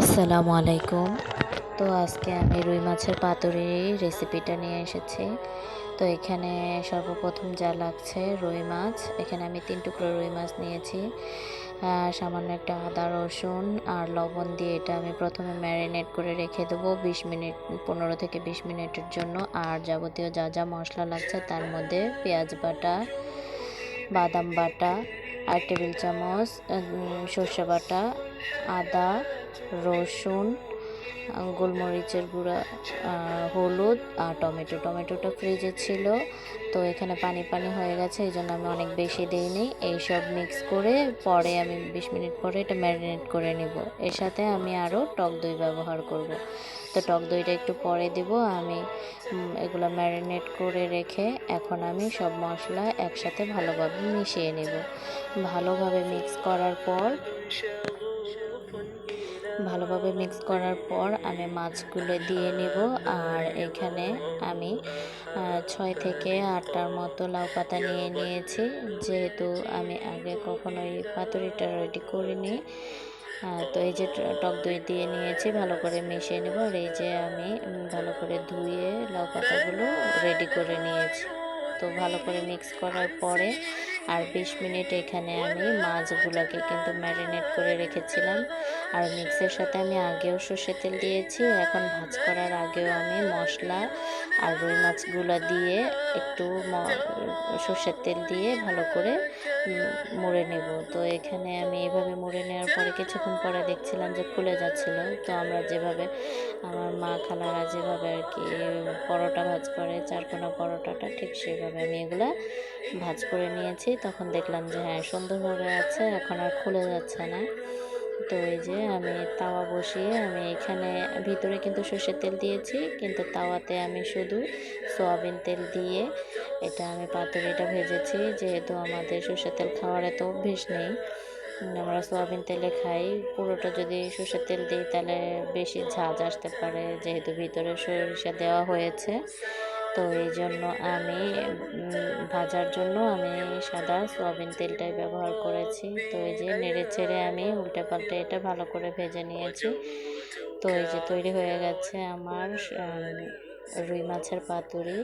আসসালামু আলাইকুম। তো আজকে আমি রুই মাছের পাতুরির রেসিপিটা নিয়ে এসেছি। তো এখানে সর্বপ্রথম যা লাগছে রুই মাছ। এখানে আমি ৩ টুকরো রুই মাছ নিয়েছি। সামান্য একটা আদা, রসুন আর লবণ দিয়ে এটা আমি প্রথমে ম্যারিনেট করে রেখে দেবো ২০ মিনিট, ১৫ থেকে ২০ মিনিটের জন্য। আর যাবতীয় যা যা মশলা লাগছে তার মধ্যে পেঁয়াজ বাটা, বাদাম বাটা, ৮ টেবিল চামচ সর্ষে বাটা, আদা, রসুন, গোলমরিচের গুঁড়া, হলুদ আর টমেটোটা ফ্রিজে ছিল। তো এখানে পানি পানি হয়ে গেছে, এই জন্য আমি অনেক বেশি দিইনি। এইসব মিক্স করে পরে আমি ২০ মিনিট পরে এটা ম্যারিনেট করে নিব। এর সাথে আমি আরও টক দই ব্যবহার করব। তো টক দইটা একটু পরে দিব। আমি এগুলো ম্যারিনেট করে রেখে এখন আমি সব মশলা একসাথে ভালোভাবে মিশিয়ে নেব। ভালোভাবে মিক্স করার পর আমি মাছগুলো দিয়ে নিব। আর এখানে আমি ৬ থেকে ৮টার মতো লাউ পাতা নিয়ে নিয়েছি, যেহেতু আমি আগে কখনো এই পাতুরিটা রেডি করিনি। তো এই যে টক দই দিয়ে নিয়েছি, ভালো করে মিশিয়ে নেব। আর এই যে আমি ভালো করে ধুয়ে লাউ পাতাগুলো রেডি করে নিয়েছি। তো ভালো করে মিক্স করার পরে আর ২০ মিনিট এখানে আমি মাছগুলোকে কিন্তু ম্যারিনেট করে রেখেছিলাম। আর মিক্সের সাথে আমি আগেও সর্ষের তেল দিয়েছি, এখন ভাজ করার আগেও আমি মশলা আর রুই মাছগুলো দিয়ে একটু সর্ষের তেল দিয়ে ভালো করে মুড়ে নেব। তো এখানে আমি এভাবে মুড়ে নেওয়ার পরে কিছুক্ষণ পরে দেখছিলাম যে খুলে যাচ্ছিল। তো আমার মা খালারা যেভাবে আর কি পরোটা ভাজ করে, চারকোনা পরোটাটা, ঠিক সেভাবে আমি এগুলা ভাজ করে নিয়েছি। তখন দেখলাম যে হ্যাঁ, সুন্দরভাবে আছে, এখন আর খুলে যাচ্ছে না। তো এই যে আমি তাওয়া বসিয়ে আমি এখানে ভিতরে কিন্তু সর্ষের তেল দিয়েছি, কিন্তু তাওয়াতে আমি শুধু সয়াবিন তেল দিয়ে আমি পাতুরিটা ভেজেছি। যেহেতু আমাদের সর্ষের তেল খাওয়ার এত অভ্যেস নেই, আমরা সয়াবিন তেলে খাই। পুরোটা যদি সর্ষের তেল দিই তাহলে বেশি ঝাঁজ আসতে পারে, যেহেতু ভিতরে সরিষা দেওয়া হয়েছে। তো এই জন্য আমি ভাজার জন্য আমি সাদা সয়াবিন তেলটাই ব্যবহার করেছি। তো এই যে নেড়ে চেড়ে আমি উল্টে পাল্টে এটা ভালো করে ভেজে নিয়েছি। তো এই যে তৈরি হয়ে গেছে আমার রুই মাছের পাতুরি।